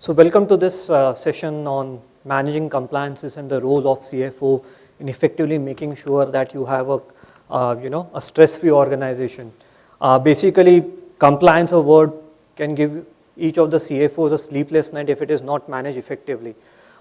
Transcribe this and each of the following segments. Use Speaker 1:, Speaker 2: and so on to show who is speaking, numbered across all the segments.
Speaker 1: So welcome to this session on managing compliances and the role of CFO in effectively making sure that you have a stress-free organization. Basically, compliance a word can give each of the CFOs a sleepless night if it is not managed effectively.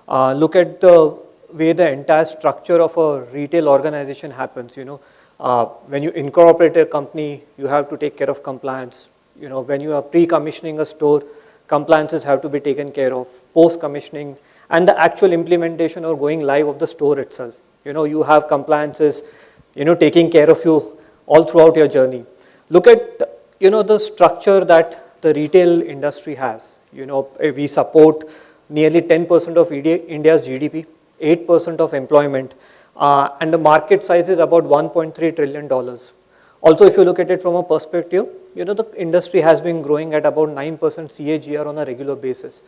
Speaker 1: Look at the way the entire structure of a retail organization happens. When you incorporate a company, you have to take care of compliance. When you are pre-commissioning a store, compliances have to be taken care of, post-commissioning, and the actual implementation or going live of the store itself. You have compliances, taking care of you all throughout your journey. Look at, the structure that the retail industry has. We support nearly 10% of India's GDP, 8% of employment, and the market size is about $1.3 trillion. Also, if you look at it from a perspective, the industry has been growing at about 9% CAGR on a regular basis.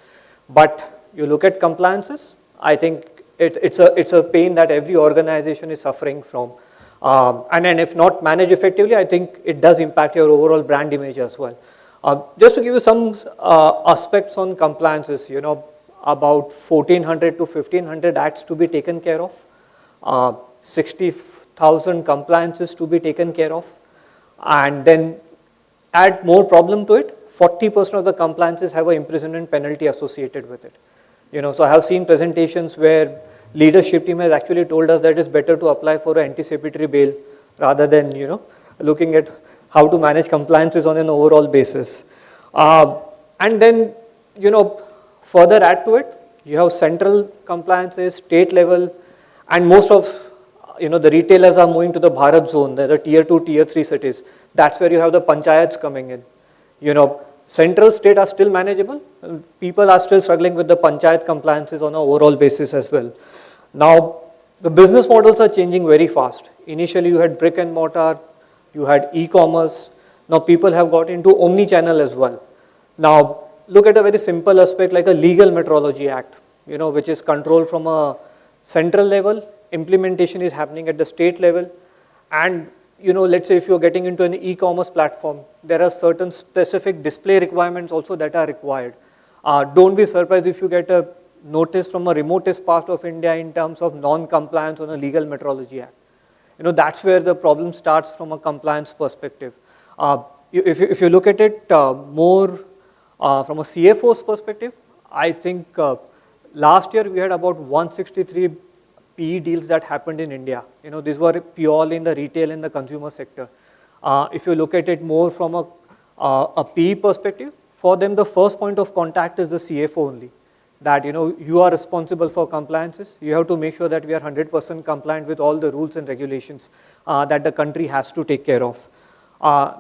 Speaker 1: But you look at compliances, I think it's a pain that every organization is suffering from. And then if not managed effectively, I think it does impact your overall brand image as well. Just to give you some aspects on compliances, about 1,400 to 1,500 acts to be taken care of, 60,000 compliances to be taken care of, and then add more problem to it, 40% of the compliances have an imprisonment penalty associated with it. So I have seen presentations where leadership team has actually told us that it's better to apply for an anticipatory bail rather than, looking at how to manage compliances on an overall basis. And then, further add to it, you have central compliances, state level, and most of the retailers are moving to the Bharat zone, the tier 2, tier 3 cities. That's where you have the panchayats coming in. Central state are still manageable. People are still struggling with the panchayat compliances on an overall basis as well. Now, the business models are changing very fast. Initially, you had brick and mortar, you had e-commerce. Now, people have got into omni-channel as well. Now, look at a very simple aspect like a legal metrology act, which is controlled from a central level. Implementation is happening at the state level, and let's say if you're getting into an e-commerce platform, there are certain specific display requirements also that are required. Don't be surprised if you get a notice from a remotest part of India in terms of non-compliance on a legal metrology act. That's where the problem starts from a compliance perspective. If you look at it more from a CFO's perspective, I think last year we had about 163 PE deals that happened in India. These were purely in the retail and the consumer sector. If you look at it more from a PE perspective, for them the first point of contact is the CFO only. That you are responsible for compliances. You have to make sure that we are 100% compliant with all the rules and regulations that the country has to take care of.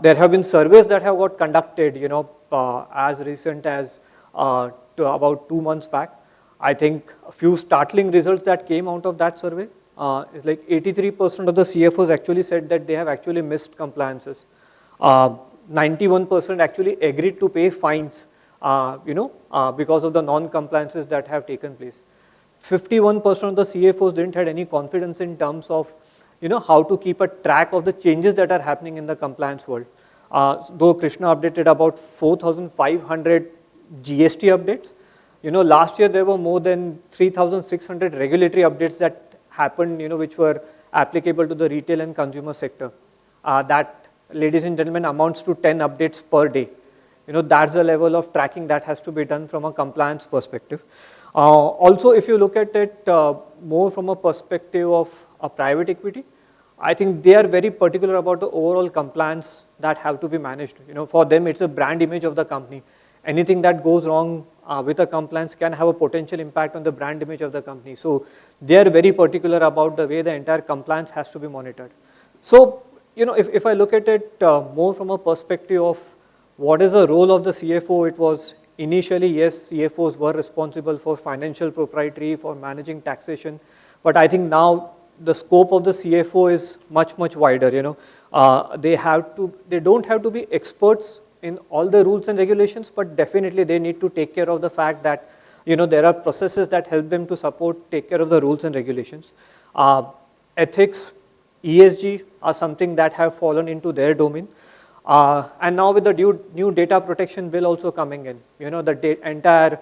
Speaker 1: There have been surveys that have got conducted, as recent as about 2 months back. I think a few startling results that came out of that survey is like 83% of the CFOs actually said that they have actually missed compliances. 91% actually agreed to pay fines, because of the non-compliances that have taken place. 51% of the CFOs didn't have any confidence in terms of, how to keep a track of the changes that are happening in the compliance world. Though Krishna updated about 4,500 GST updates, last year there were more than 3,600 regulatory updates that happened, which were applicable to the retail and consumer sector. That, ladies and gentlemen, amounts to 10 updates per day. That's the level of tracking that has to be done from a compliance perspective. Also, if you look at it more from a perspective of a private equity, I think they are very particular about the overall compliance that have to be managed. For them, it's a brand image of the company. Anything that goes wrong with a compliance can have a potential impact on the brand image of the company. So they are very particular about the way the entire compliance has to be monitored. So, if I look at it more from a perspective of what is the role of the CFO, it was initially, yes, CFOs were responsible for financial propriety, for managing taxation. But I think now the scope of the CFO is much, much wider. They don't have to be experts in all the rules and regulations, but definitely they need to take care of the fact that there are processes that help them to take care of the rules and regulations. Ethics, ESG are something that have fallen into their domain. And now with the new data protection bill also coming in, the entire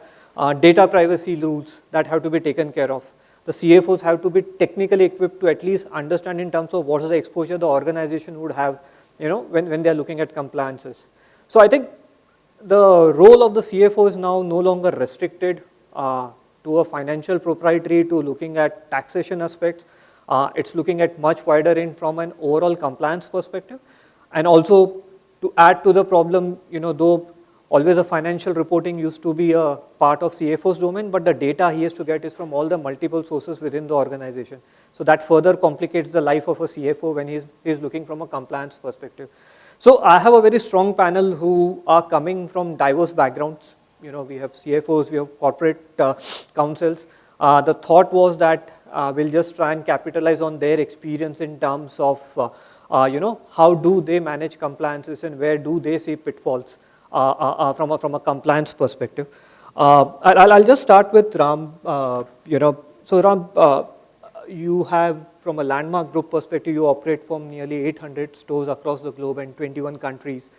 Speaker 1: data privacy rules that have to be taken care of. The CFOs have to be technically equipped to at least understand in terms of what is the exposure the organization would have, when they are looking at compliances. So I think the role of the CFO is now no longer restricted to a financial proprietary, to looking at taxation aspects. It's looking at much wider in from an overall compliance perspective. And also to add to the problem, though always a financial reporting used to be a part of CFO's domain, but the data he has to get is from all the multiple sources within the organization. So that further complicates the life of a CFO when he's looking from a compliance perspective. So I have a very strong panel who are coming from diverse backgrounds. We have CFOs, we have corporate counsels. The thought was that we'll just try and capitalize on their experience in terms of, how do they manage compliances and where do they see pitfalls from a compliance perspective. I'll just start with Ram. So Ram, you have, from a Landmark Group perspective, you operate from nearly 800 stores across the globe and 21 countries.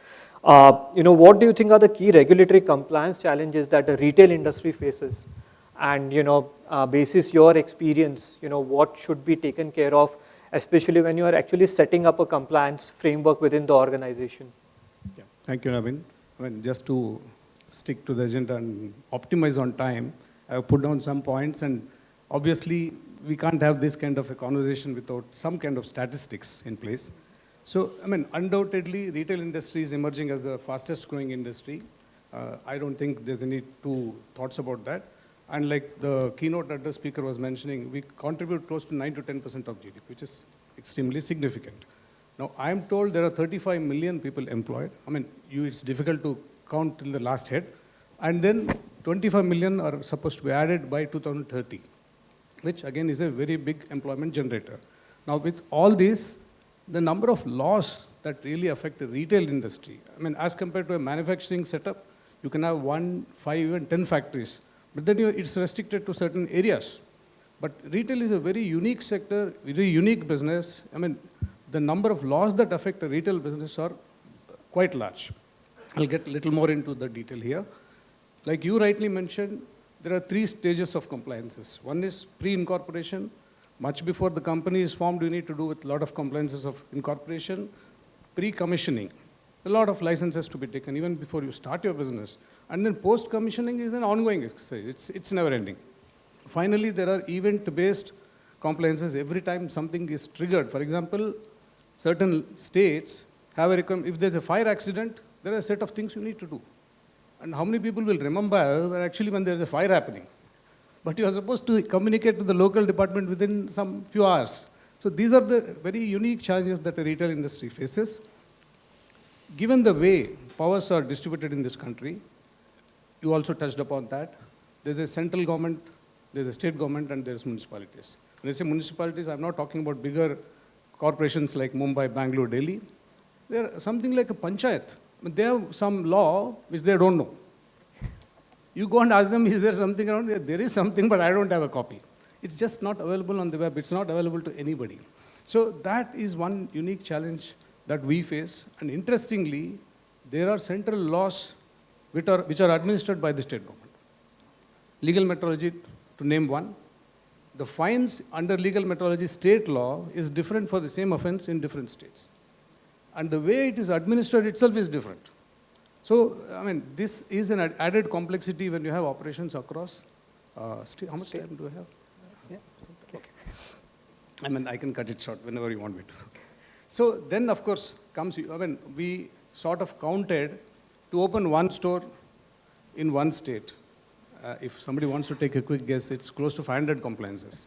Speaker 1: What do you think are the key regulatory compliance challenges that the retail industry faces? And, basis your experience, what should be taken care of, especially when you are actually setting up a compliance framework within the organization?
Speaker 2: Yeah. Thank you, Naveen. Just to stick to the agenda and optimize on time, I have put down some points, and obviously we can't have this kind of a conversation without some kind of statistics in place. So, undoubtedly, retail industry is emerging as the fastest growing industry. I don't think there's any two thoughts about that. And like the keynote address speaker was mentioning, we contribute close to 9 to 10% of GDP, which is extremely significant. Now, I am told there are 35 million people employed. It's difficult to count till the last head. And then 25 million are supposed to be added by 2030, which again is a very big employment generator. Now, with all this, the number of laws that really affect the retail industry, as compared to a manufacturing setup, you can have 1, 5, even 10 factories. But then it's restricted to certain areas. But retail is a very unique sector, very unique business. The number of laws that affect a retail business are quite large. I'll get a little more into the detail here. Like you rightly mentioned, there are 3 stages of compliances. One is pre-incorporation. Much before the company is formed, you need to do with a lot of compliances of incorporation. Pre-commissioning, a lot of licenses to be taken even before you start your business. And then post-commissioning is an ongoing exercise. It's never ending. Finally, there are event-based compliances every time something is triggered. For example, certain states have a if there's a fire accident, there are a set of things you need to do. And how many people will remember actually when there's a fire happening? But you are supposed to communicate to the local department within some few hours. So these are the very unique challenges that the retail industry faces. Given the way powers are distributed in this country, you also touched upon that. There's a central government, there's a state government, and there's municipalities. When I say municipalities, I'm not talking about bigger corporations like Mumbai, Bangalore, Delhi. They're something like a panchayat. They have some law which they don't know. You go and ask them, is there something around there? There is something, but I don't have a copy. It's just not available on the web. It's not available to anybody. So that is one unique challenge that we face. And interestingly, there are central laws which are administered by the state government. Legal metrology, to name one. The fines under legal metrology state law is different for the same offense in different states. And the way it is administered itself is different. So, this is an added complexity when you have operations across state. How much time do I have? Yeah. Okay. I can cut it short whenever you want me to. Okay. So then, of course, comes, we sort of counted to open one store in one state. If somebody wants to take a quick guess, it's close to 500 compliances.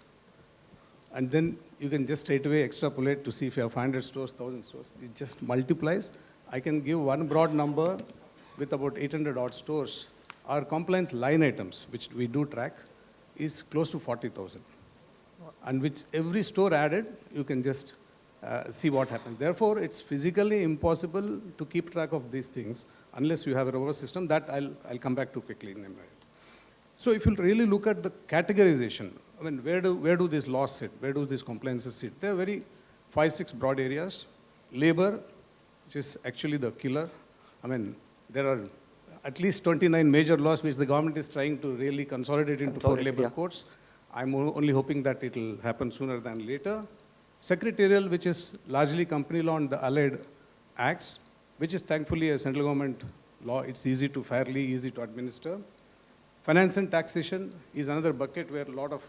Speaker 2: And then you can just straight away extrapolate to see if you have 500 stores, 1,000 stores. It just multiplies. I can give one broad number with about 800 odd stores. Our compliance line items, which we do track, is close to 40,000. And with every store added, you can just see what happens. Therefore, it's physically impossible to keep track of these things unless you have a robust system. That I'll come back to quickly in a minute. So if you really look at the categorization, where do these laws sit? Where do these compliances sit? There are very 5, 6 broad areas. Labor, which is actually the killer. There are at least 29 major laws which the government is trying to really consolidate into 4 labor codes. I'm only hoping that it will happen sooner than later. Secretarial, which is largely company law and the allied acts, which is thankfully a central government law. It's fairly easy to administer. Finance and taxation is another bucket where a lot of,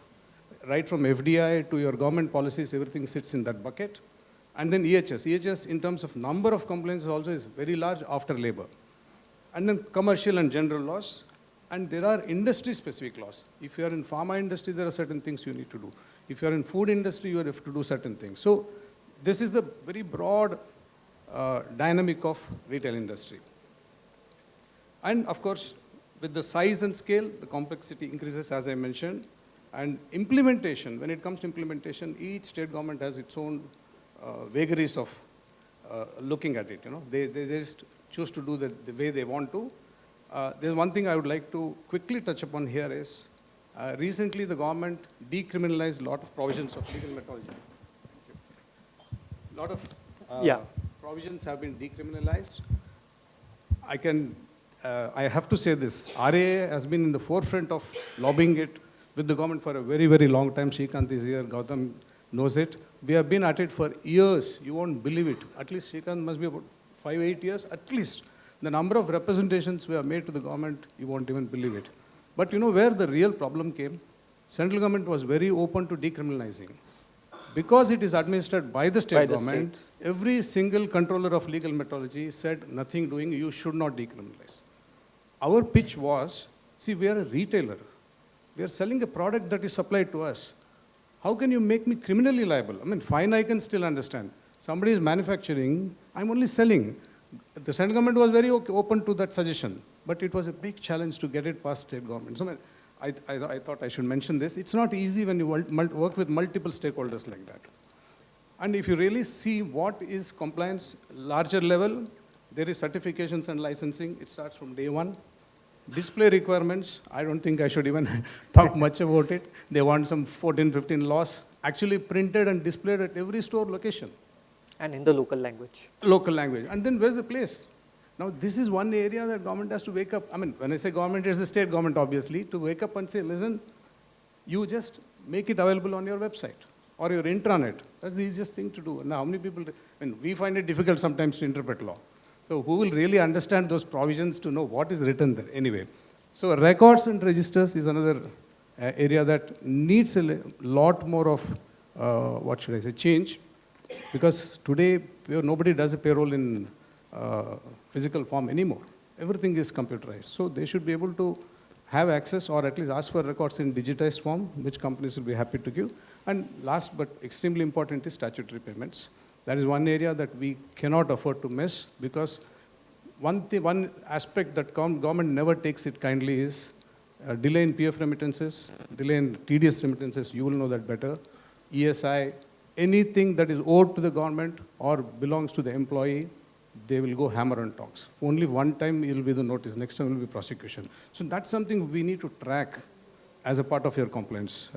Speaker 2: right from FDI to your government policies, everything sits in that bucket. And then EHS. EHS, in terms of number of complaints, also is very large after labor. And then commercial and general laws. And there are industry-specific laws. If you are in pharma industry, there are certain things you need to do. If you are in food industry, you have to do certain things. So this is the very broad dynamic of retail industry. And of course, with the size and scale, the complexity increases, as I mentioned. And implementation, when it comes to implementation, each state government has its own vagaries of looking at it. They just choose to do the way they want to. There's one thing I would like to quickly touch upon here is, recently the government decriminalized a lot of provisions of legal methodology. A lot of provisions have been decriminalized. I have to say this, RAA has been in the forefront of lobbying it with the government for a very, very long time. Srikkanth is here, Gautam knows it. We have been at it for years, you won't believe it. At least Srikkanth must be about 5-8 years, at least. The number of representations we have made to the government, you won't even believe it. But you know where the real problem came? Central government was very open to decriminalizing. Because it is administered by the state government, every single controller of legal methodology said, nothing doing, you should not decriminalize. Our pitch was, see, we are a retailer. We are selling a product that is supplied to us. How can you make me criminally liable? I mean, fine, I can still understand. Somebody is manufacturing, I'm only selling. The central government was very open to that suggestion, but it was a big challenge to get it past state government. So I thought I should mention this. It's not easy when you work with multiple stakeholders like that. And if you really see what is compliance, larger level, there is certifications and licensing. It starts from day one. Display requirements, I don't think I should even talk much about it. They want some 14, 15 laws actually printed and displayed at every store location.
Speaker 1: And in the local language.
Speaker 2: Local language. And then where's the place? Now, this is one area that government has to wake up. I mean, when I say government, it's the state government, obviously, to wake up and say, listen, you just make it available on your website or your intranet. That's the easiest thing to do. Now, how many people, I mean, we find it difficult sometimes to interpret law. So who will really understand those provisions to know what is written there? Anyway, so records and registers is another area that needs a lot more of, change. Because today, nobody does a payroll in physical form anymore. Everything is computerized. So they should be able to have access or at least ask for records in digitized form, which companies will be happy to give. And last but extremely important is statutory payments. That is one area that we cannot afford to miss, because one aspect that government never takes it kindly is delay in PF remittances, delay in TDS remittances, you will know that better, ESI, anything that is owed to the government or belongs to the employee, they will go hammer and tongs. Only one time it will be the notice, next time will be prosecution. So that's something we need to track as a part of your compliance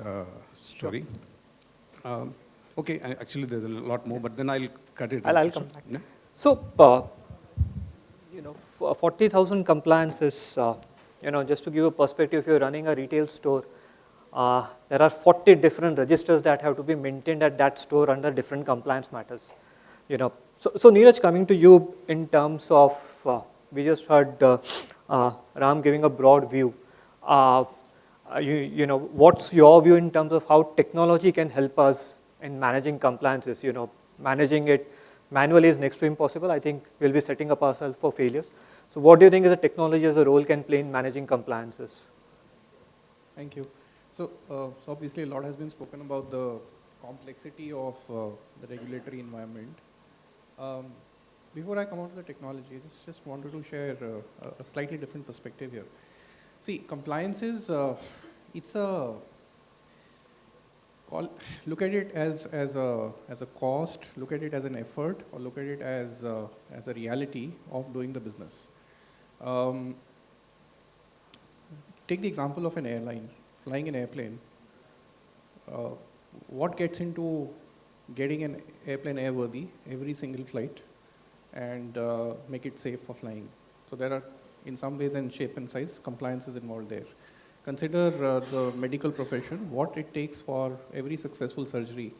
Speaker 2: story. Sure. Okay, actually there's a lot more, but then I'll cut it.
Speaker 1: I'll come back. Yeah? So, 40,000 compliance is, just to give a perspective, if you're running a retail store, there are 40 different registers that have to be maintained at that store under different compliance matters. So Neeraj, coming to you in terms of, we just heard Ram giving a broad view. What's your view in terms of how technology can help us in managing compliances? Managing it manually is next to impossible. I think we'll be setting up ourselves for failures. So what do you think is the technology as a role can play in managing compliances?
Speaker 3: Thank you. So obviously a lot has been spoken about the complexity of the regulatory environment. Before I come on to the technology, I just wanted to share a slightly different perspective here. See, compliance is, look at it as a cost, look at it as an effort, or look at it as a reality of doing the business. Take the example of an airline, flying an airplane. What gets into getting an airplane airworthy every single flight and make it safe for flying? So there are in some ways and shape and size, compliance is involved there. Consider the medical profession, what it takes for every successful surgery,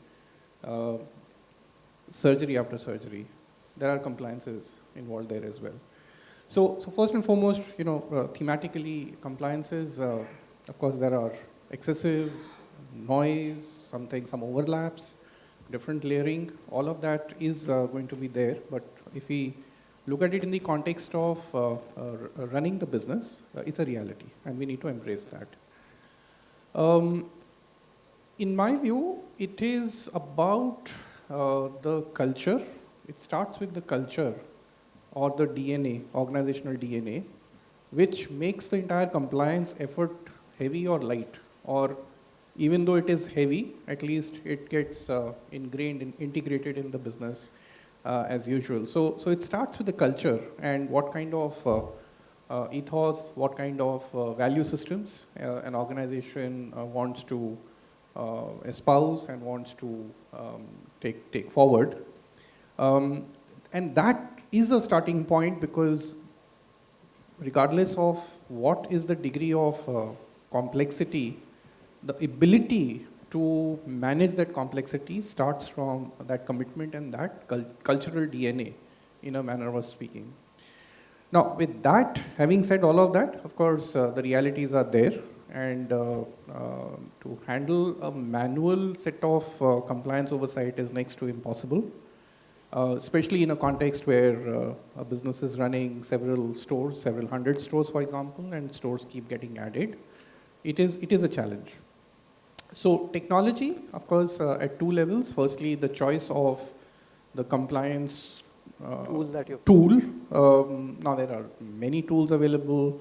Speaker 3: surgery after surgery. There are compliances involved there as well. So first and foremost, thematically, compliances, of course, there are excessive noise, some overlaps, different layering, all of that is going to be there. But if we look at it in the context of running the business, it's a reality, and we need to embrace that. In my view, it is about the culture. It starts with the culture or the DNA, organizational DNA, which makes the entire compliance effort heavy or light, or even though it is heavy, at least it gets ingrained and integrated in the business as usual. So it starts with the culture and what kind of ethos, what kind of value systems an organization wants to espouse and wants to take forward. And that is a starting point, because regardless of what is the degree of complexity, the ability to manage that complexity starts from that commitment and that cultural DNA, in a manner of speaking. Now, with that, having said all of that, of course, the realities are there, and to handle a manual set of compliance oversight is next to impossible, especially in a context where a business is running several stores, several hundred stores, for example, and stores keep getting added. It is a challenge. So technology, of course, at two levels. Firstly, the choice of the compliance tool. Now there are many tools available,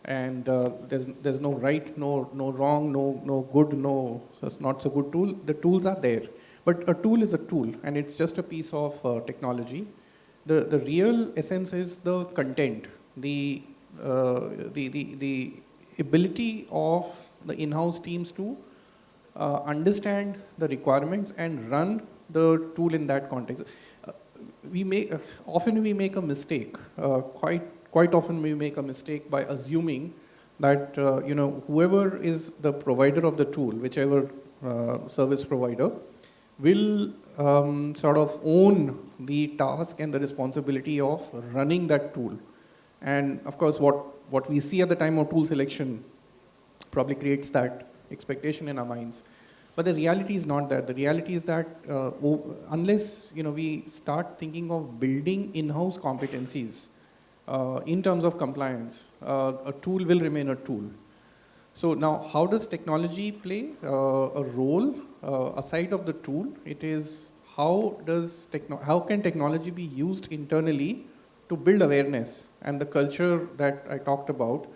Speaker 3: and there's no right, no wrong, no good, no not so good tool. The tools are there, but a tool is a tool, and it's just a piece of technology. The real essence is the content, the ability of the in-house teams to understand the requirements and run the tool in that context. Often we make a mistake. Quite often we make a mistake by assuming that whoever is the provider of the tool, whichever service provider, will sort of own the task and the responsibility of running that tool. And of course, what we see at the time of tool selection probably creates that expectation in our minds. But the reality is not that. The reality is that unless we start thinking of building in-house competencies in terms of compliance, a tool will remain a tool. So now, how does technology play a role aside of the tool? It is how can technology be used internally to build awareness and the culture that I talked about,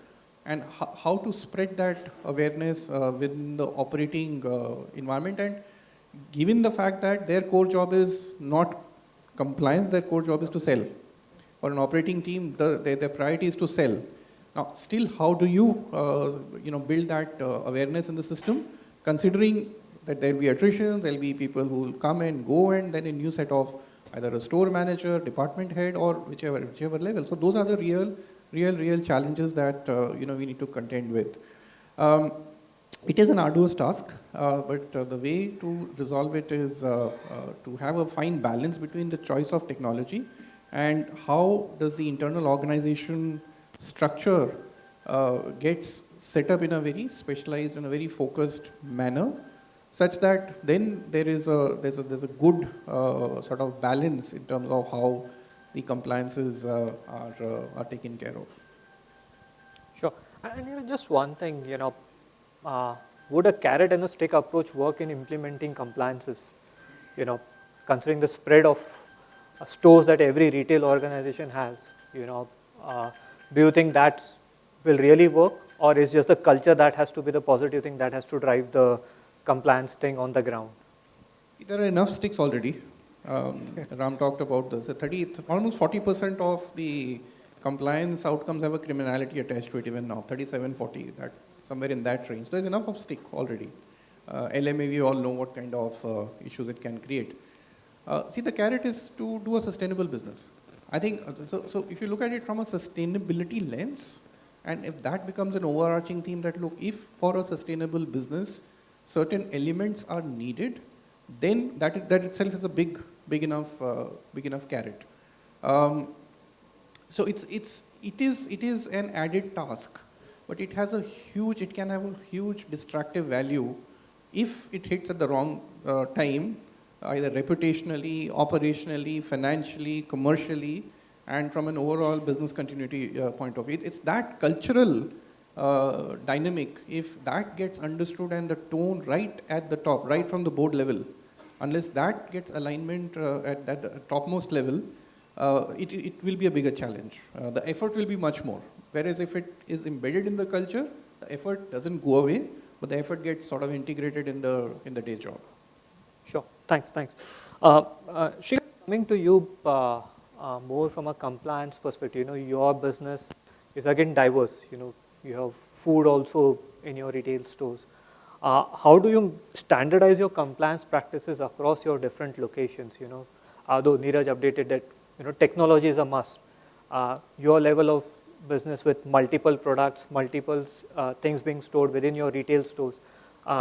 Speaker 3: and how to spread that awareness within the operating environment. And given the fact that their core job is not compliance, their core job is to sell. For an operating team, their priority is to sell. Now, still, how do you build that awareness in the system, considering that there will be attrition, there will be people who will come and go, and then a new set of either a store manager, department head, or whichever level. So those are the real challenges that we need to contend with. It is an arduous task, but the way to resolve it is to have a fine balance between the choice of technology and how does the internal organization structure gets set up in a very specialized and a very focused manner, such that then there's a good sort of balance in terms of how the compliances are taken care of.
Speaker 1: Sure. And just one thing, would a carrot and a stick approach work in implementing compliances? Considering the spread of stores that every retail organization has, do you think that will really work, or is just the culture that has to be the positive thing that has to drive the compliance thing on the ground?
Speaker 3: See, there are enough sticks already. Ram talked about this. Almost 40% of the compliance outcomes have a criminality attached to it even now, 37, 40, that somewhere in that range. There's enough of stick already. LMA, we all know what kind of issues it can create. See, the carrot is to do a sustainable business. I think, so if you look at it from a sustainability lens, and if that becomes an overarching theme that look, if for a sustainable business, certain elements are needed, then that itself is a big enough carrot. So it is an added task, but it can have a huge distractive value if it hits at the wrong time, either reputationally, operationally, financially, commercially, and from an overall business continuity point of view. It's that cultural dynamic, if that gets understood and the tone right at the top, right from the board level, unless that gets alignment at that topmost level, it will be a bigger challenge. The effort will be much more. Whereas if it is embedded in the culture, the effort doesn't go away, but the effort gets sort of integrated in the day job.
Speaker 1: Sure. Thanks. Srikkanth, coming to you more from a compliance perspective, your business is again diverse. You have food also in your retail stores. How do you standardize your compliance practices across your different locations? Although Neeraj updated that technology is a must. Your level of business with multiple products, multiple things being stored within your retail stores,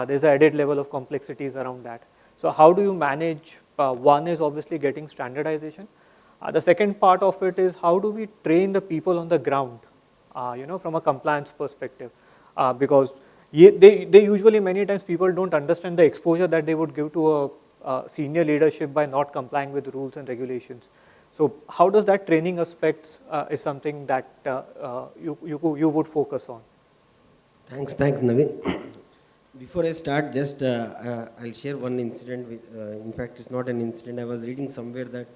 Speaker 1: there's an added level of complexities around that. So how do you manage? One is obviously getting standardization. The second part of it is how do we train the people on the ground, from a compliance perspective, because they usually many times people don't understand the exposure that they would give to a senior leadership by not complying with rules and regulations. So how does that training aspects is something that you would focus on?
Speaker 4: Thanks, Naveen. Before I start, just I'll share one incident. In fact, it's not an incident. I was reading somewhere that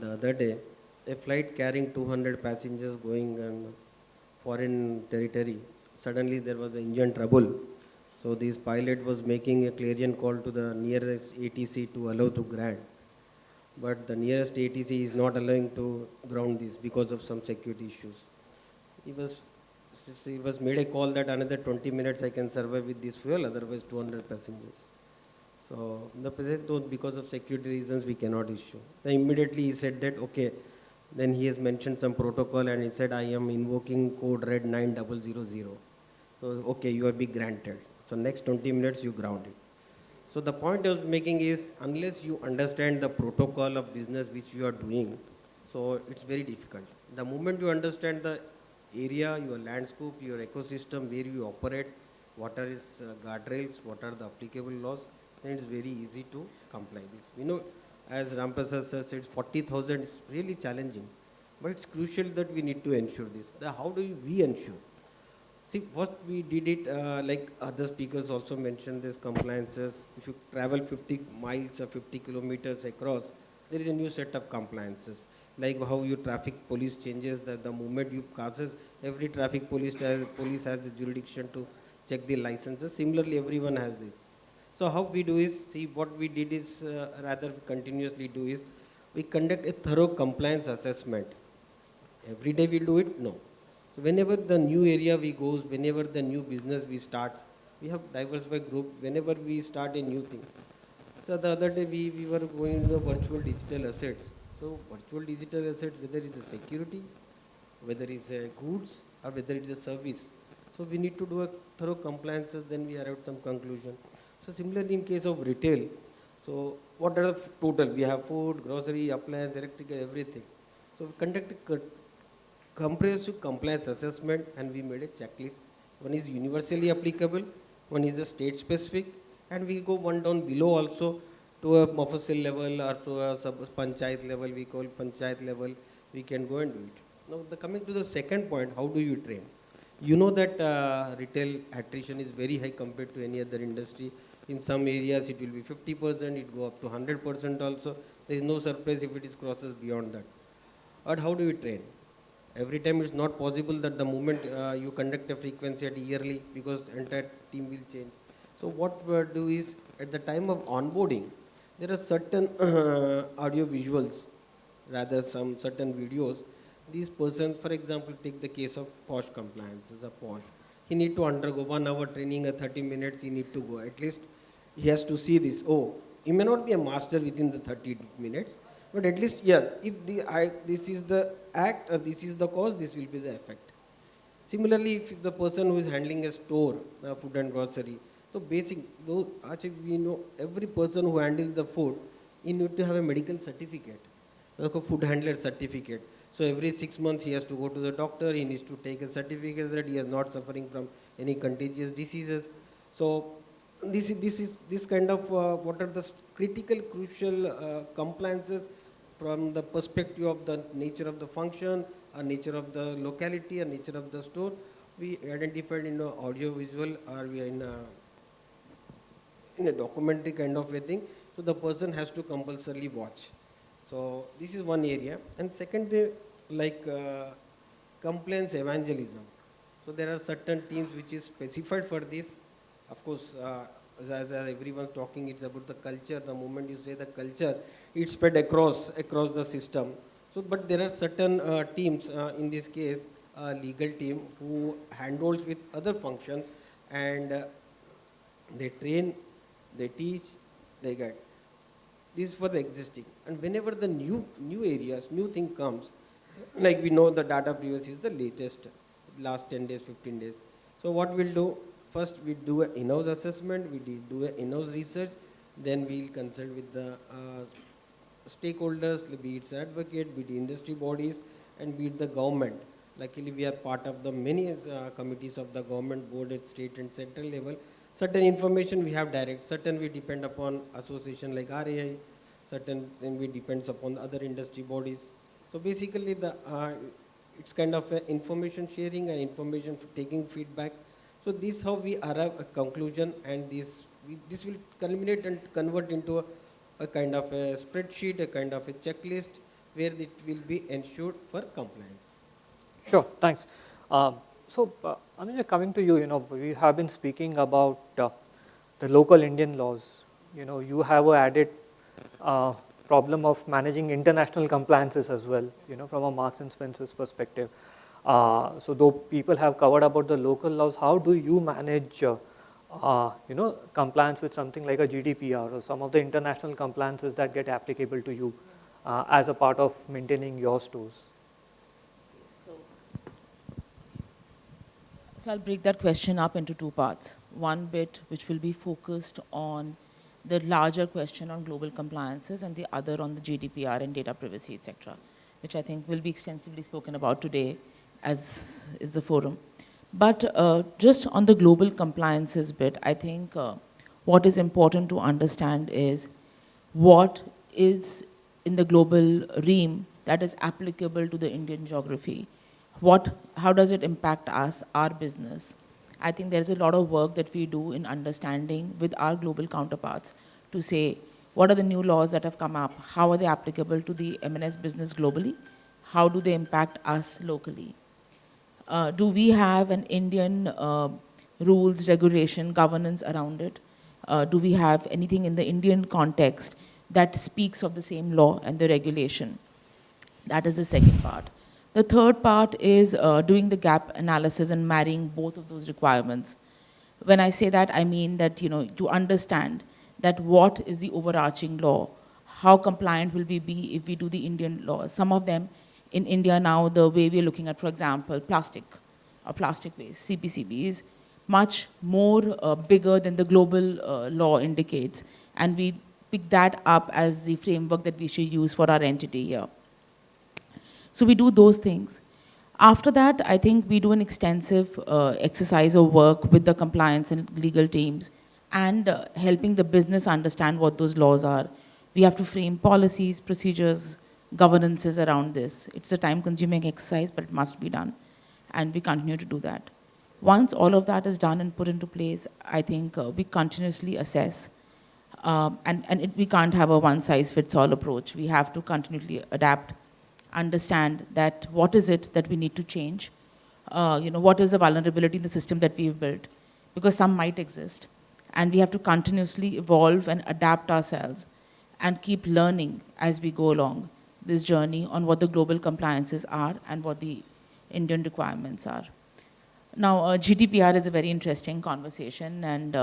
Speaker 4: the other day, a flight carrying 200 passengers going on foreign territory, suddenly there was an engine trouble. So this pilot was making a clarion call to the nearest ATC to allow to ground. But the nearest ATC is not allowing to ground this because of some security issues. He was made a call that another 20 minutes I can survive with this fuel, otherwise 200 passengers. So the president told because of security reasons we cannot issue. Then immediately he said that okay, then he has mentioned some protocol and he said I am invoking code red 9000. So okay, you will be granted. So next 20 minutes you ground it. So the point I was making is unless you understand the protocol of business which you are doing, so it's very difficult. The moment you understand the area, your landscape, your ecosystem, where you operate, what are its guardrails, what are the applicable laws, then it's very easy to comply this. As Ramaprasad said, 40,000 is really challenging, but it's crucial that we need to ensure this. How do we ensure? See, what we did it, like other speakers also mentioned this compliances. If you travel 50 miles or 50 kilometers across, there is a new set of compliances. Like how your traffic police changes, the moment you passes, every traffic police has the jurisdiction to check the licenses. Similarly, everyone has this. So how we do is, see what we did is, rather continuously do is, we conduct a thorough compliance assessment. Every day we do it? No. So whenever the new area we go, whenever the new business we start, we have diversified group, whenever we start a new thing. So the other day we were going to the virtual digital assets. So virtual digital assets, whether it's a security, whether it's a goods, or whether it's a service. So we need to do a thorough compliance, then we arrive at some conclusion. So similarly in case of retail, so what are the total? We have food, grocery, appliance, electrical, everything. So we conduct a comprehensive compliance assessment and we made a checklist. One is universally applicable, one is the state specific, and we go one down below also to a Mofussil level or to a panchayat level, we call panchayat level, we can go and do it. Now coming to the second point, how do you train? You know that retail attrition is very high compared to any other industry. In some areas it will be 50%, it go up to 100% also. There is no surprise if it is crosses beyond that. But how do you train? Every time it's not possible that the moment you conduct a frequency at yearly, because entire team will change. So what we do is at the time of onboarding, there are certain audio visuals, rather some certain videos. These persons, for example, take the case of POSH compliance, as a POSH. He need to undergo 1 hour training, 30 minutes he need to go. At least he has to see this. Oh, he may not be a master within the 30 minutes, But at least, yeah, if this is the act or this is the cause, this will be the effect. Similarly, if the person who is handling a store, food and grocery, so basic, though actually we know every person who handles the food, he need to have a medical certificate, like a food handler certificate. So every 6 months he has to go to the doctor, he needs to take a certificate that he is not suffering from any contagious diseases. So this kind of what are the critical, crucial compliances from the perspective of the nature of the function, or nature of the locality, or nature of the store, we identified in a audio visual, or we are in a documentary kind of a thing. So the person has to compulsorily watch. So this is one area. And second, like compliance evangelism. So there are certain teams which is specified for this. Of course, as everyone's talking, it's about the culture. The moment you say the culture, it's spread across the system. So, but there are certain teams, in this case, legal team, who handles with other functions, and they train, they teach, they guide. This is for the existing. And whenever the new areas, new thing comes, like we know the data privacy is the latest, last 10 days, 15 days. So what we'll do, first we do an in-house assessment, we do an in-house research, then we'll consult with the stakeholders, be it advocate, be it industry bodies, and be it the government. Luckily, we are part of the many committees of the government, board at state and central level. Certain information we have direct, certain we depend upon association like RAI, certain then we depends upon the other industry bodies. So basically, it's kind of information sharing and information taking feedback. So this how we arrive at a conclusion, and this will culminate and convert into a kind of a spreadsheet, a kind of a checklist, where it will be ensured for compliance.
Speaker 1: Sure, thanks. Anuja, coming to you, we have been speaking about the local Indian laws. You have an added problem of managing international compliances as well, from a Marks and Spencer's perspective. So though people have covered about the local laws, how do you manage, compliance with something like a GDPR or some of the international compliances that get applicable to you as a part of maintaining your stores?
Speaker 5: So I'll break that question up into two parts. One bit which will be focused on the larger question on global compliances, and the other on the GDPR and data privacy, etc., which I think will be extensively spoken about today, as is the forum. But just on the global compliances bit, I think what is important to understand is what is in the global realm that is applicable to the Indian geography. How does it impact us, our business? I think there's a lot of work that we do in understanding with our global counterparts to say, what are the new laws that have come up? How are they applicable to the M&S business globally? How do they impact us locally? Do we have an Indian rules, regulation, governance around it? Do we have anything in the Indian context that speaks of the same law and the regulation? That is the second part. The third part is doing the gap analysis and marrying both of those requirements. When I say that, I mean that, to understand that what is the overarching law, how compliant will we be if we do the Indian law. Some of them in India now, the way we're looking at, for example, plastic or plastic waste, CPCB, is much more bigger than the global law indicates. And we pick that up as the framework that we should use for our entity here. So we do those things. After that, I think we do an extensive exercise of work with the compliance and legal teams, and helping the business understand what those laws are. We have to frame policies, procedures, governances around this. It's a time-consuming exercise, but it must be done, and we continue to do that. Once all of that is done and put into place, I think we continuously assess, we can't have a one-size-fits-all approach. We have to continually adapt, understand that what is it that we need to change, what is the vulnerability in the system that we've built, because some might exist. And we have to continuously evolve and adapt ourselves and keep learning as we go along this journey on what the global compliances are and what the Indian requirements are. Now, GDPR is a very interesting conversation, and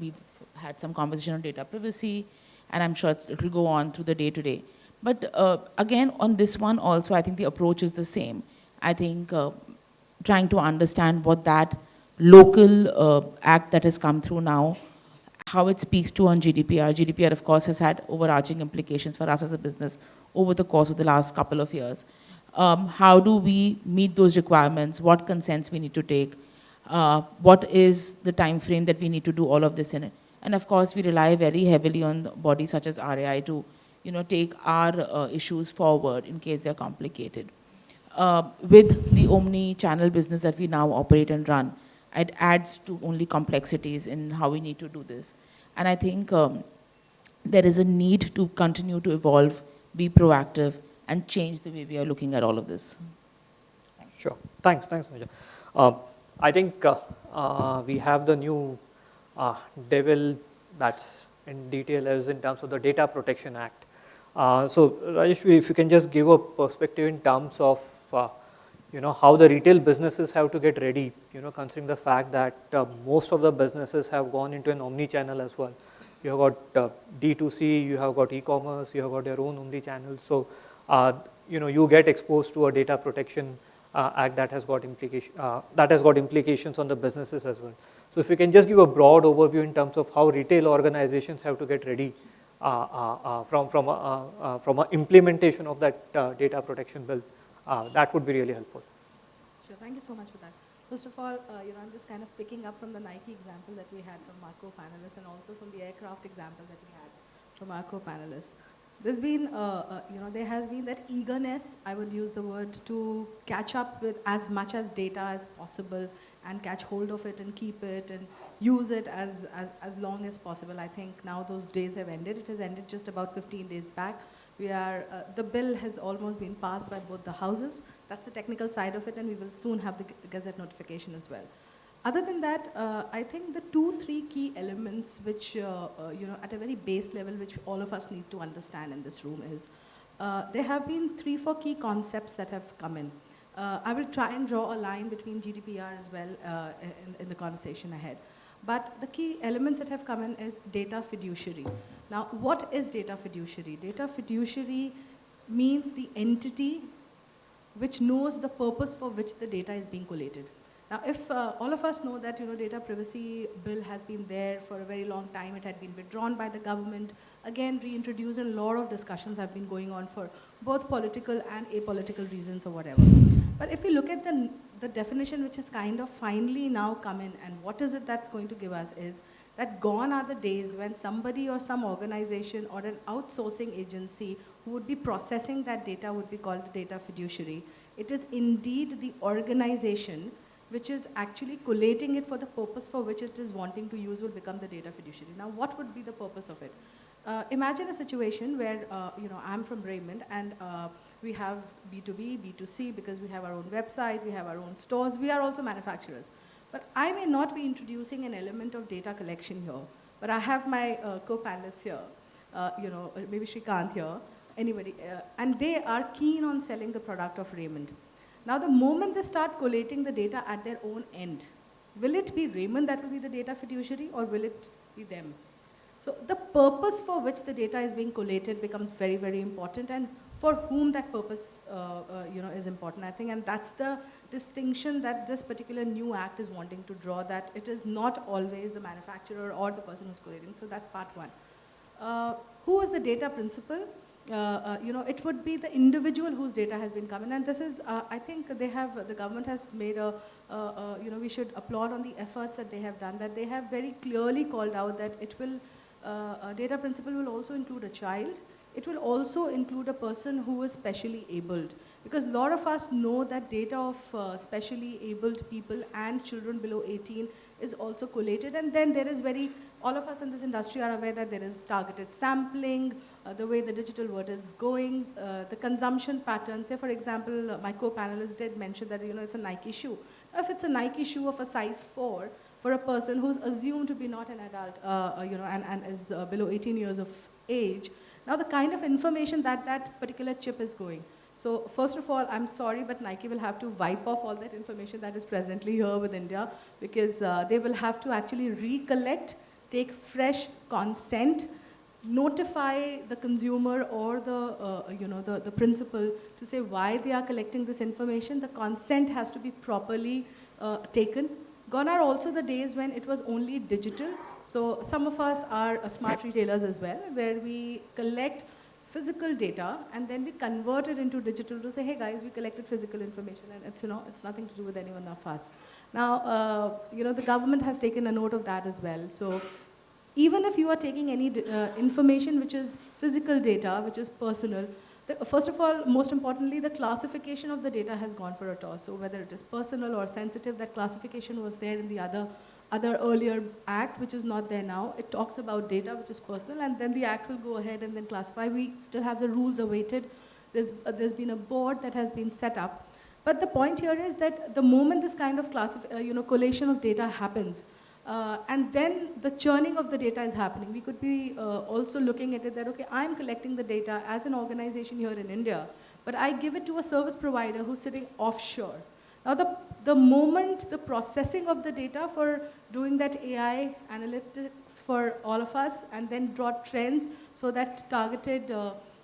Speaker 5: we've had some conversation on data privacy, and I'm sure it will go on through the day-to-day. But again, on this one also, I think the approach is the same. I think trying to understand what that local act that has come through now, how it speaks to on GDPR. GDPR, of course, has had overarching implications for us as a business over the course of the last couple of years. How do we meet those requirements? What consents we need to take? What is the time frame that we need to do all of this in it? And of course, we rely very heavily on bodies such as RAI to take our issues forward in case they're complicated. With the omni-channel business that we now operate and run, it adds to only complexities in how we need to do this. And I think there is a need to continue to evolve, be proactive, and change the way we are looking at all of this.
Speaker 1: Sure. Thanks, Anuja. I think we have the new devil that's in detail as in terms of the Data Protection Act. So Rajesh, if you can just give a perspective in terms of how the retail businesses have to get ready, considering the fact that most of the businesses have gone into an omni-channel as well. You have got D2C, you have got e-commerce, you have got your own omni-channel. So you get exposed to a data protection act that has got implications on the businesses as well. So if you can just give a broad overview in terms of how retail organizations have to get ready from a implementation of that data protection bill, that would be really helpful.
Speaker 6: Sure, thank you so much for that. First of all, I'm just kind of picking up from the Nike example that we had from our co-panelists and also from the aircraft example that we had from our co-panelists. There's been, there has been that eagerness, I would use the word, to catch up with as much as data as possible and catch hold of it and keep it and use it as long as possible. I think now those days have ended. It has ended just about 15 days back. The bill has almost been passed by both the houses. That's the technical side of it, and we will soon have the Gazette notification as well. Other than that, I think the 2-3 key elements which, at a very base level, which all of us need to understand in this room is, there have been 3-4 key concepts that have come in. I will try and draw a line between GDPR as well in the conversation ahead. But the key elements that have come in is data fiduciary. Now, what is data fiduciary? Data fiduciary means the entity which knows the purpose for which the data is being collated. Now, if all of us know that data privacy bill has been there for a very long time, it had been withdrawn by the government, again reintroduced, and a lot of discussions have been going on for both political and apolitical reasons or whatever. But if we look at the definition which has kind of finally now come in, and what is it that's going to give us is that gone are the days when somebody or some organization or an outsourcing agency who would be processing that data would be called a data fiduciary. It is indeed the organization which is actually collating it for the purpose for which it is wanting to use will become the data fiduciary. Now, what would be the purpose of it? Imagine a situation where, I'm from Raymond and we have B2B, B2C, because we have our own website, we have our own stores, we are also manufacturers. But I may not be introducing an element of data collection here, but I have my co-panelists here, maybe Srikkanth here, anybody, and they are keen on selling the product of Raymond. Now, the moment they start collating the data at their own end, will it be Raymond that will be the data fiduciary, or will it be them? So the purpose for which the data is being collated becomes very, very important, and for whom that purpose is important, I think, and that's the distinction that this particular new act is wanting to draw, that it is not always the manufacturer or the person who's collating. So that's part one. Who is the data principal? It would be the individual whose data has been coming, and this is, I think the government has made we should applaud on the efforts that they have done, that they have very clearly called out that it will, data principal will also include a child. It will also include a person who is specially abled, because a lot of us know that data of specially abled people and children below 18 is also collated, and then there is all of us in this industry are aware that there is targeted sampling, the way the digital world is going, the consumption patterns. Say, for example, my co-panelist did mention that, it's a Nike shoe. If it's a Nike shoe of a size 4 for a person who's assumed to be not an adult, and is below 18 years of age, now the kind of information that particular chip is going. So first of all, I'm sorry, but Nike will have to wipe off all that information that is presently here with India, because they will have to actually recollect, take fresh consent, notify the consumer or the principal to say why they are collecting this information. The consent has to be properly taken. Gone are also the days when it was only digital. So some of us are smart retailers as well, where we collect physical data and then we convert it into digital to say, hey guys, we collected physical information, and it's nothing to do with anyone of us. Now, the government has taken a note of that as well. So even if you are taking any information which is physical data, which is personal, first of all, most importantly, the classification of the data has gone for a toss. So whether it is personal or sensitive, that classification was there in the other earlier act, which is not there now. It talks about data which is personal, and then the act will go ahead and then classify. We still have the rules awaited. There's been a board that has been set up. But the point here is that the moment this kind of collation of data happens, and then the churning of the data is happening, we could be also looking at it that, okay, I'm collecting the data as an organization here in India, but I give it to a service provider who's sitting offshore. Now, the moment the processing of the data for doing that AI analytics for all of us and then draw trends so that targeted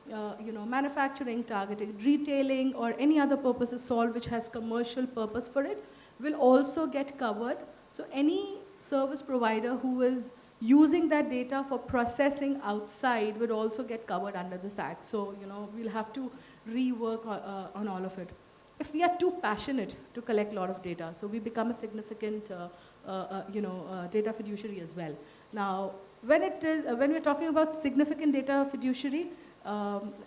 Speaker 6: manufacturing, targeted retailing, or any other purpose is solved which has commercial purpose for it, will also get covered. So any service provider who is using that data for processing outside would also get covered under this act. So, we'll have to rework on all of it. If we are too passionate to collect a lot of data, so we become a significant, data fiduciary as well. Now, when we're talking about significant data fiduciary,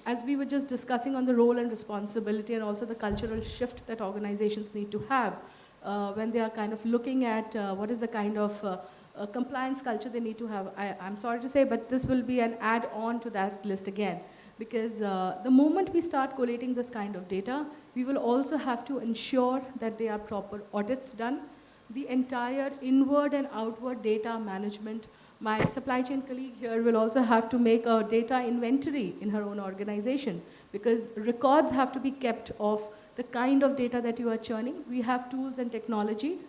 Speaker 6: as we were just discussing on the role and responsibility and also the cultural shift that organizations need to have when they are kind of looking at what is the kind of compliance culture they need to have. I'm sorry to say, but this will be an add-on to that list again. Because the moment we start collating this kind of data, we will also have to ensure that there are proper audits done. The entire inward and outward data management. My supply chain colleague here will also have to make a data inventory in her own organization, because records have to be kept of the kind of data that you are churning. We have tools and technology,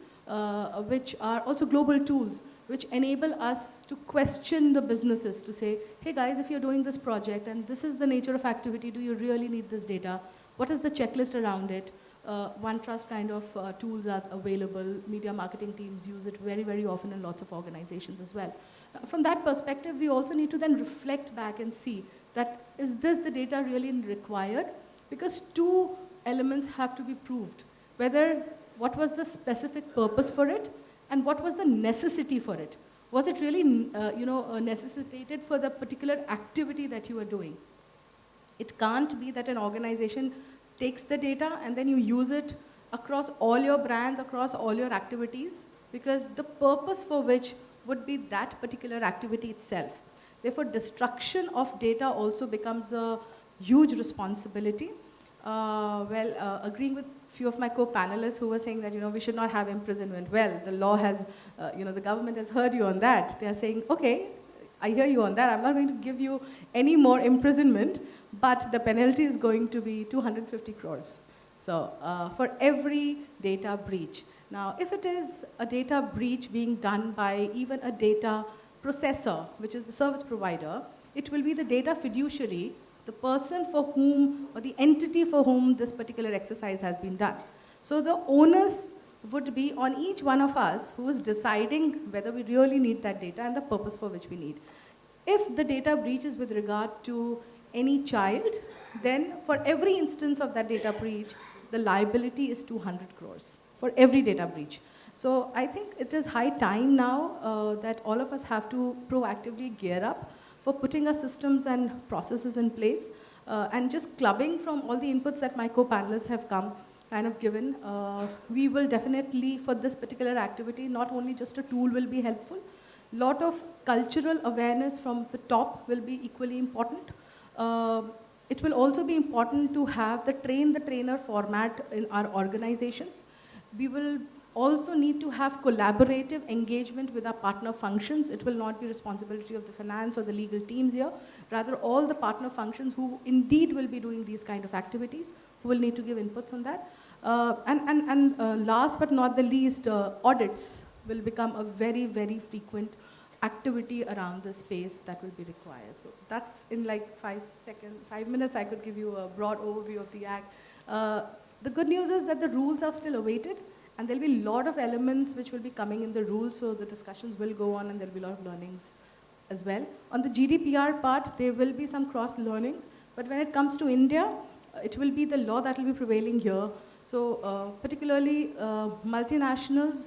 Speaker 6: which are also global tools, which enable us to question the businesses to say, hey guys, if you're doing this project and this is the nature of activity, do you really need this data? What is the checklist around it? OneTrust kind of tools are available. Media marketing teams use it very, very often in lots of organizations as well. From that perspective, we also need to then reflect back and see that, is this the data really required? Because two elements have to be proved. Whether what was the specific purpose for it, and what was the necessity for it? Was it really necessitated for the particular activity that you were doing? It can't be that an organization takes the data and then you use it across all your brands, across all your activities, because the purpose for which would be that particular activity itself. Therefore, destruction of data also becomes a huge responsibility. Agreeing with few of my co-panelists who were saying that, we should not have imprisonment. Well, the law has, the government has heard you on that. They are saying, okay, I hear you on that. I'm not going to give you any more imprisonment, but the penalty is going to be 250 crores. So for every data breach. Now, if it is a data breach being done by even a data processor, which is the service provider, it will be the data fiduciary, the person for whom, or the entity for whom this particular exercise has been done. So the onus would be on each one of us who is deciding whether we really need that data and the purpose for which we need. If the data breach is with regard to any child, then for every instance of that data breach, the liability is 200 crores for every data breach. So I think it is high time now that all of us have to proactively gear up for putting our systems and processes in place, and just clubbing from all the inputs that my co-panelists have kind of given. We will definitely, for this particular activity, not only just a tool will be helpful, lot of cultural awareness from the top will be equally important. It will also be important to have the train the trainer format in our organizations. We will also need to have collaborative engagement with our partner functions. It will not be responsibility of the finance or the legal teams here. Rather, all the partner functions who indeed will be doing these kind of activities, who will need to give inputs on that. Last but not the least, audits will become a very, very frequent activity around the space that will be required. So that's in like 5 minutes, I could give you a broad overview of the act. The good news is that the rules are still awaited, and there'll be a lot of elements which will be coming in the rules, so the discussions will go on and there'll be a lot of learnings as well. On the GDPR part, there will be some cross-learnings, but when it comes to India, it will be the law that will be prevailing here. So particularly multinationals,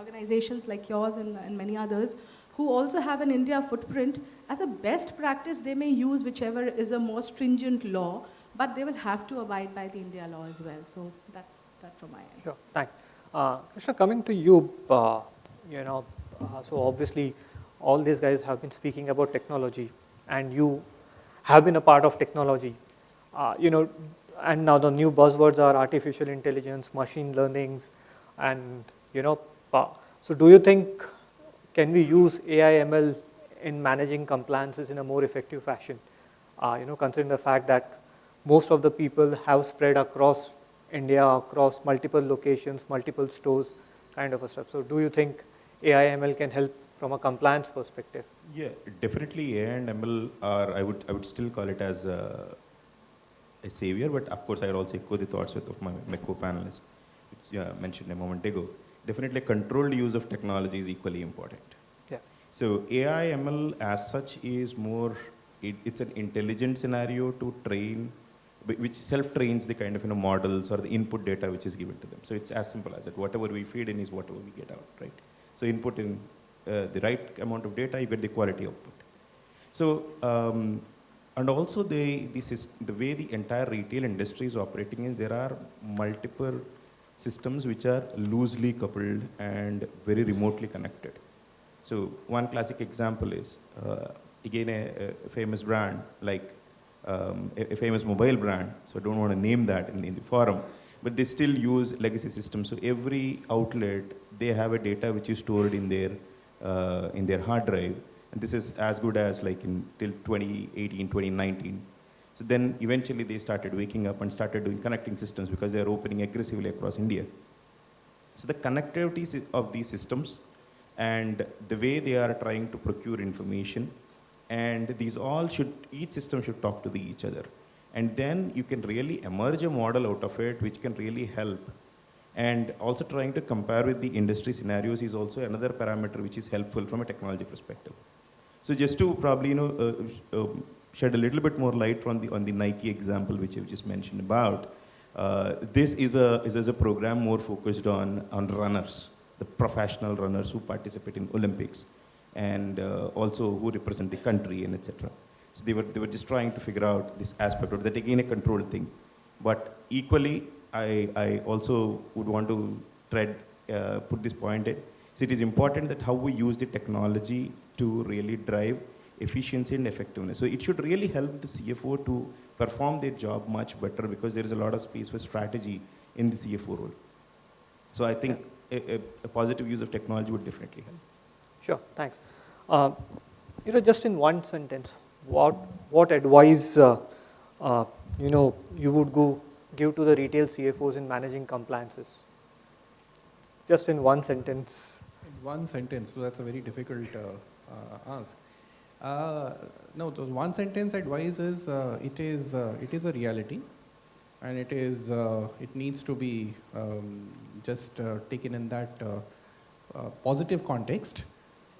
Speaker 6: organizations like yours and many others, who also have an India footprint, as a best practice, they may use whichever is a more stringent law, but they will have to abide by the India law as well. So that's that from my end.
Speaker 1: Sure, thanks. Krishna, coming to you, so obviously all these guys have been speaking about technology, and you have been a part of technology. And now the new buzzwords are artificial intelligence, machine learnings, and so do you think, can we use AI ML in managing compliances in a more effective fashion? Considering the fact that most of the people have spread across India, across multiple locations, multiple stores, kind of a stuff. So do you think AI ML can help from a compliance perspective?
Speaker 7: Yeah, definitely AI and ML are, I would still call it as a savior, but of course I would also echo the thoughts of my co-panelists, which mentioned a moment ago. Definitely controlled use of technology is equally important.
Speaker 1: Yeah.
Speaker 7: So AI ML as such is more, it's an intelligent scenario to train, which self-trains the kind of models or the input data which is given to them. So it's as simple as that. Whatever we feed in is whatever we get out, right? So input in the right amount of data, you get the quality output. So, and also the way the entire retail industry is operating is there are multiple systems which are loosely coupled and very remotely connected. So one classic example is, again, a famous brand, like a famous mobile brand, so I don't want to name that in the forum, but they still use legacy systems. So every outlet, they have a data which is stored in their hard drive. And this is as good as like till 2018, 2019. So then eventually they started waking up and started doing connecting systems because they are opening aggressively across India. So the connectivity of these systems and the way they are trying to procure information, and these all each system should talk to each other. And then you can really emerge a model out of it which can really help. And also trying to compare with the industry scenarios is also another parameter which is helpful from a technology perspective. So just to probably shed a little bit more light on the Nike example which you just mentioned about, this is a program more focused on runners, the professional runners who participate in Olympics, and also who represent the country and etc. So they were just trying to figure out this aspect of that, again a controlled thing. But equally, I also would want to put this point in. So it is important that how we use the technology to really drive efficiency and effectiveness. So it should really help the CFO to perform their job much better, because there is a lot of space for strategy in the CFO role. So I think a positive use of technology would definitely help.
Speaker 1: Sure, thanks. Just in one sentence, what advice you would give to the retail CFOs in managing compliances? Just in one sentence.
Speaker 3: In one sentence, so that's a very difficult ask. No, the one sentence advice is it is a reality, and it needs to be just taken in that positive context,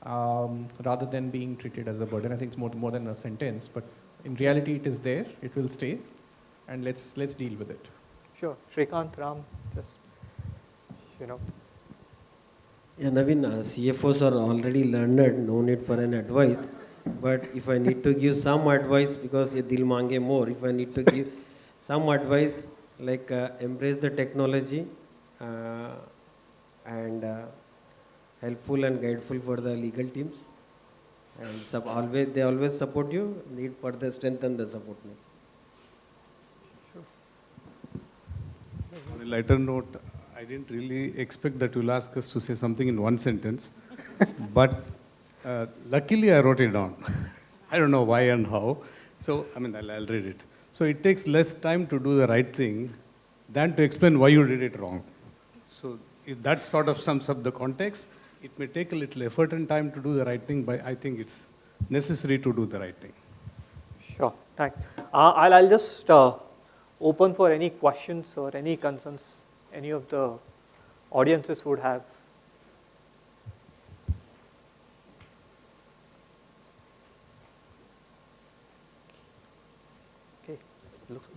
Speaker 3: rather than being treated as a burden. I think it's more than a sentence, but in reality it is there, it will stay, and let's deal with it.
Speaker 1: Sure. Srikkanth, Ram, just,
Speaker 4: Yeah, Naveen, CFOs are already learned, no need for an advice. But if I need to give some advice, because ye dil mange more, if I need to give some advice, like embrace the technology and helpful and guideful for the legal teams. And they always support you, need further strengthen the supportness.
Speaker 2: On a lighter note, I didn't really expect that you'll ask us to say something in one sentence, but luckily I wrote it down. I don't know why and how. So, I'll read it. So it takes less time to do the right thing than to explain why you did it wrong. So if that sort of sums up the context. it may take a little effort and time to do the right thing, but I think it's necessary to do the right thing.
Speaker 1: Sure, thanks. I'll just open for any questions or any concerns any of the audiences would have. Okay,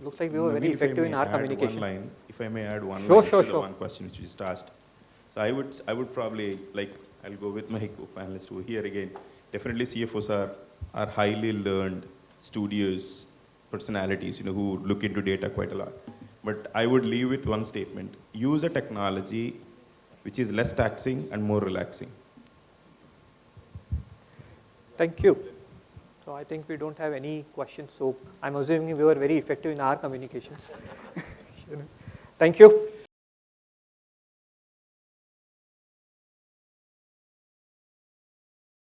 Speaker 1: looks like we were very
Speaker 7: Naveen, if I
Speaker 1: effective in
Speaker 7: may
Speaker 1: our
Speaker 7: add
Speaker 1: communication.
Speaker 7: One line, if I may add one
Speaker 1: Sure,
Speaker 7: line
Speaker 1: sure,
Speaker 7: to the
Speaker 1: sure.
Speaker 7: one question which you just asked. So I would probably, like, I'll go with my co-panelist over here again. Definitely CFOs are highly learned, studious personalities, who look into data quite a lot. But I would leave with one statement. Use a technology which is less taxing and more relaxing.
Speaker 1: Thank you. So I think we don't have any questions. So I'm assuming we were very effective in our communications. Thank you.